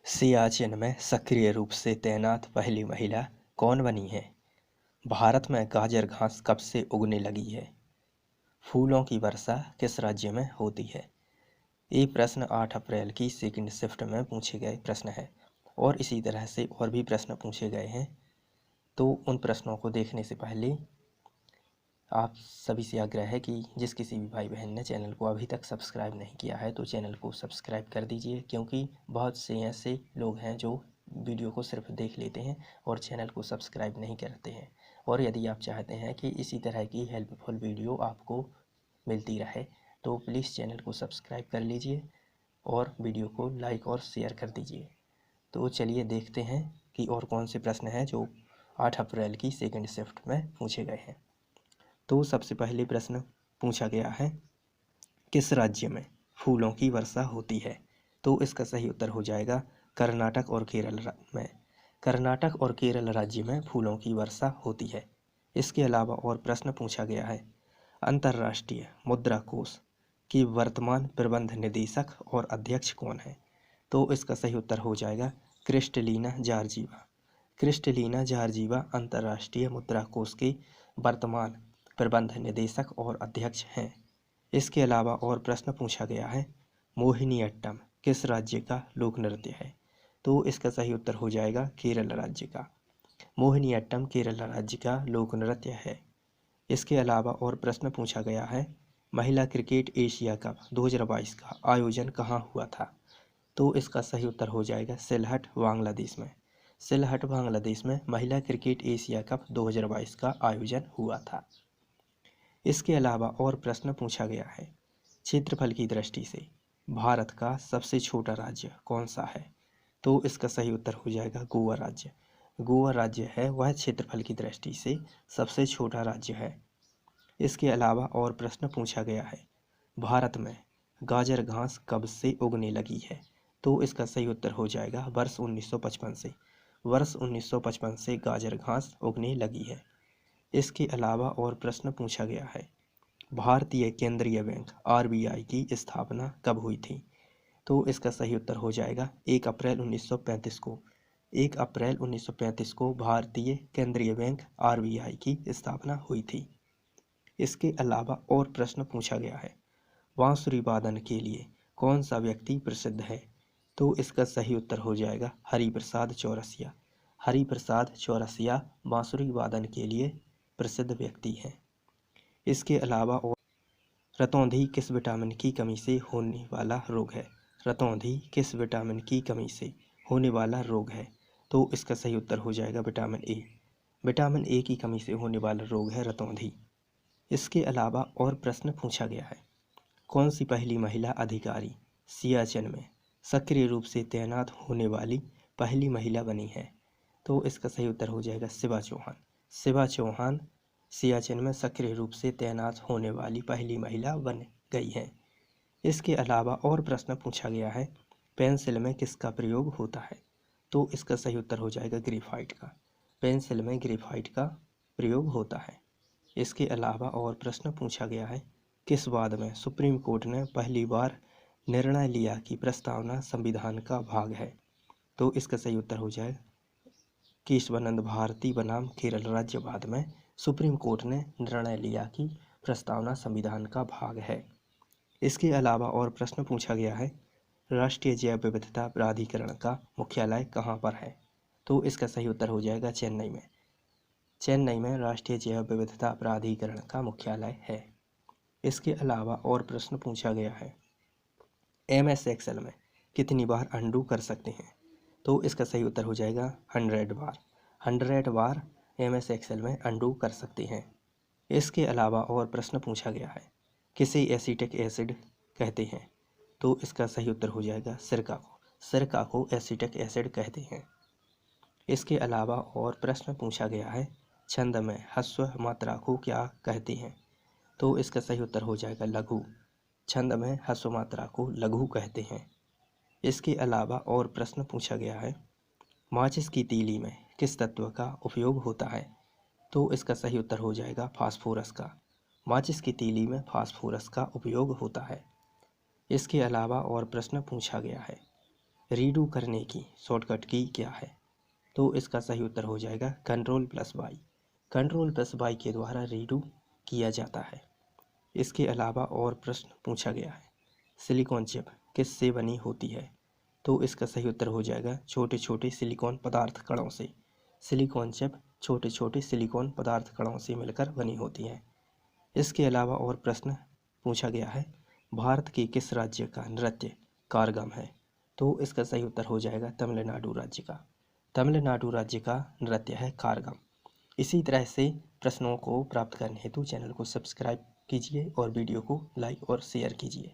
सियाचिन में सक्रिय रूप से तैनात पहली महिला कौन बनी है? भारत में गाजर घास कब से उगने लगी है? फूलों की वर्षा किस राज्य में होती है? ये प्रश्न 8 अप्रैल की सेकंड शिफ्ट में पूछे गए प्रश्न है और इसी तरह से और भी प्रश्न पूछे गए हैं। तो उन प्रश्नों को देखने से पहले आप सभी से आग्रह है कि जिस किसी भी भाई बहन ने चैनल को अभी तक सब्सक्राइब नहीं किया है तो चैनल को सब्सक्राइब कर दीजिए, क्योंकि बहुत से ऐसे लोग हैं जो वीडियो को सिर्फ देख लेते हैं और चैनल को सब्सक्राइब नहीं करते हैं। और यदि आप चाहते हैं कि इसी तरह की हेल्पफुल वीडियो आपको मिलती रहे तो प्लीज़ चैनल को सब्सक्राइब कर लीजिए और वीडियो को लाइक और शेयर कर दीजिए। तो चलिए देखते हैं कि और कौन से प्रश्न हैं जो 8 अप्रैल की सेकंड शिफ्ट में पूछे गए हैं। तो सबसे पहले प्रश्न पूछा गया है, किस राज्य में फूलों की वर्षा होती है? तो इसका सही उत्तर हो जाएगा कर्नाटक और केरल में। कर्नाटक और केरल राज्य में फूलों की वर्षा होती है। इसके अलावा और प्रश्न पूछा गया है, अंतर्राष्ट्रीय मुद्रा कोष की वर्तमान प्रबंध निदेशक और अध्यक्ष कौन है? तो इसका सही उत्तर हो जाएगा क्रिस्टलीना जॉर्जिवा। क्रिस्टलीना जॉर्जिवा अंतर्राष्ट्रीय मुद्रा कोष के वर्तमान प्रबंध निदेशक और अध्यक्ष हैं। इसके अलावा और प्रश्न पूछा गया है, मोहिनीअट्टम किस राज्य का लोक नृत्य है? तो इसका सही उत्तर हो जाएगा केरल राज्य का। मोहिनीअट्टम केरल राज्य का लोक नृत्य है। इसके अलावा और प्रश्न पूछा गया है, महिला क्रिकेट एशिया कप 2022 का आयोजन कहाँ हुआ था? तो इसका सही उत्तर हो जाएगा सिलहट बांग्लादेश में। सिलहट बांग्लादेश में महिला क्रिकेट एशिया कप 2022 का आयोजन हुआ था। इसके अलावा और प्रश्न पूछा गया है, क्षेत्रफल की दृष्टि से भारत का सबसे छोटा राज्य कौन सा है? तो इसका सही उत्तर हो जाएगा गोवा राज्य। गोवा राज्य है वह क्षेत्रफल की दृष्टि से सबसे छोटा राज्य है। इसके अलावा और प्रश्न पूछा गया है, भारत में गाजर घास कब से उगने लगी है? तो इसका सही उत्तर हो जाएगा वर्ष 1955 से। वर्ष 1955 से गाजर घास उगने लगी है। इसके अलावा और प्रश्न पूछा गया है, भारतीय केंद्रीय बैंक आरबीआई की स्थापना कब हुई थी? तो इसका सही उत्तर हो जाएगा 1 अप्रैल 1935 को। 1 अप्रैल 1935 को भारतीय केंद्रीय बैंक आरबीआई की स्थापना हुई थी। इसके अलावा और प्रश्न पूछा गया है, बांसुरी वादन के लिए कौन सा व्यक्ति प्रसिद्ध है? तो इसका सही उत्तर हो जाएगा हरिप्रसाद चौरसिया। हरिप्रसाद चौरसिया बांसुरी वादन के लिए प्रसिद्ध व्यक्ति हैं। इसके अलावा और रतौंधी किस विटामिन की कमी से होने वाला रोग है? रतौंधी किस विटामिन की कमी से होने वाला रोग है? तो इसका सही उत्तर हो जाएगा विटामिन ए। विटामिन ए की कमी से होने वाला रोग है रतौंधी। इसके अलावा और प्रश्न पूछा गया है, कौन सी पहली महिला अधिकारी सियाचिन में सक्रिय रूप से तैनात होने वाली पहली महिला बनी है? तो इसका सही उत्तर हो जाएगा शिवा चौहान। शिवा चौहान सियाचिन में सक्रिय रूप से तैनात होने वाली पहली महिला बन गई है। इसके अलावा और प्रश्न पूछा गया है, पेंसिल में किसका प्रयोग होता है? तो इसका सही उत्तर हो जाएगा ग्रेफाइट का। पेंसिल में ग्रेफाइट का प्रयोग होता है। इसके अलावा और प्रश्न पूछा गया है, किस वाद में सुप्रीम कोर्ट ने पहली बार निर्णय लिया कि प्रस्तावना संविधान का भाग है? तो इसका सही उत्तर हो जाएगा केशवानंद भारती बनाम केरल राज्य वाद में सुप्रीम कोर्ट ने निर्णय लिया कि प्रस्तावना संविधान का भाग है। इसके अलावा और प्रश्न पूछा गया है, राष्ट्रीय जैव विविधता प्राधिकरण का मुख्यालय कहाँ पर है? तो इसका सही उत्तर हो जाएगा चेन्नई में। चेन्नई में राष्ट्रीय जैव विविधता प्राधिकरण का मुख्यालय है। इसके अलावा और प्रश्न पूछा गया है, MS एक्सेल में कितनी बार अनडू कर सकते हैं? तो इसका सही उत्तर हो जाएगा 100 बार। 100 बार MS एक्सेल में अनडू कर सकते हैं। इसके अलावा और प्रश्न पूछा गया है, किसे एसिटिक एसिड कहते हैं? तो इसका सही उत्तर हो जाएगा सिरका को। सिरका को एसिटिक एसिड कहते हैं। इसके अलावा और प्रश्न पूछा गया है, छंद में ह्रस्व मात्रा को क्या कहते हैं? तो इसका सही उत्तर हो जाएगा लघु। छंद में ह्रस्व मात्रा को लघु कहते हैं। इसके अलावा और प्रश्न पूछा गया है, माचिस की तीली में किस तत्व का उपयोग होता है? तो इसका सही उत्तर हो जाएगा फास्फोरस का। माचिस की तीली में फास्फोरस का उपयोग होता है। इसके अलावा और प्रश्न पूछा गया है, रीडू करने की शॉर्टकट की क्या है? तो इसका सही उत्तर हो जाएगा Ctrl+Y। Ctrl+Y के द्वारा रीडू किया जाता है। इसके अलावा और प्रश्न पूछा गया है, सिलिकॉन चिप किससे बनी होती है? तो इसका सही उत्तर हो जाएगा छोटे छोटे सिलिकॉन पदार्थ कणों से। सिलिकॉन चिप छोटे छोटे सिलिकॉन पदार्थ कणों से मिलकर बनी होती है। इसके अलावा और प्रश्न पूछा गया है, भारत के किस राज्य का नृत्य कारगम है? तो इसका सही उत्तर हो जाएगा तमिलनाडु राज्य का। तमिलनाडु राज्य का नृत्य है कारगम। इसी तरह से प्रश्नों को प्राप्त करने हेतु चैनल को सब्सक्राइब कीजिए और वीडियो को लाइक और शेयर कीजिए।